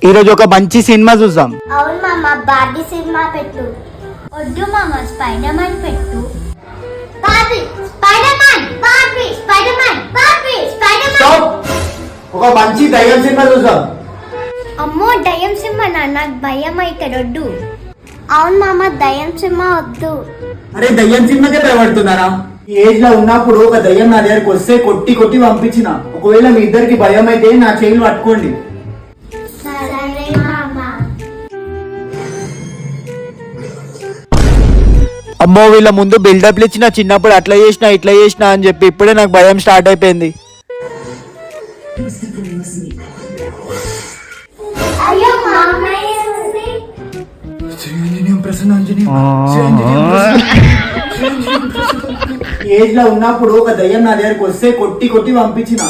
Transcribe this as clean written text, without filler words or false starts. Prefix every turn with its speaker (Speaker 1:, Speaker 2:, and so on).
Speaker 1: ఈరోజు ఒక మంచి సినిమా చూద్దాం.
Speaker 2: అవును మామ, బార్బీ సినిమా పెట్టు. వద్దు మామ, స్పైడర్ మ్యాన్ పెట్టు. Barbie spider man, Barbie spider man, Barbie spider man.
Speaker 1: ఒక మంచి దయ్యం సినిమా చూద్దాం.
Speaker 2: అమ్మో, దయ్యం సినిమా నాకు భయం అయితే వద్దు. అవును మామ, దయ్యం సినిమా వద్దు.
Speaker 1: అరే దయ్యం సినిమాకే భయపడుతున్నారా? ఈ ఏజ్ లో ఉన్నప్పుడు ఒక దయ్యం నా దగ్గరికి వస్తే కొట్టి కొట్టి పంపించిన. ఒకవేళ మీ ఇద్దరికి భయం అయితే నా చేయిలు పట్టుకోండి.
Speaker 2: సరే మామ.
Speaker 1: అమ్మో, వీళ్ళ ముందు బిల్డప్లు ఇచ్చిన, చిన్నప్పుడు అట్లా చేసిన ఇట్లా చేసిన అని చెప్పి ఇప్పుడే నాకు భయం స్టార్ట్ అయిపోయింది.
Speaker 2: అయ్యో మామ,
Speaker 1: ఏజ్ లో ఉన్నప్పుడు ఒక దయ్యం నా దగ్గరికి వస్తే కొట్టి కొట్టి పంపించిన.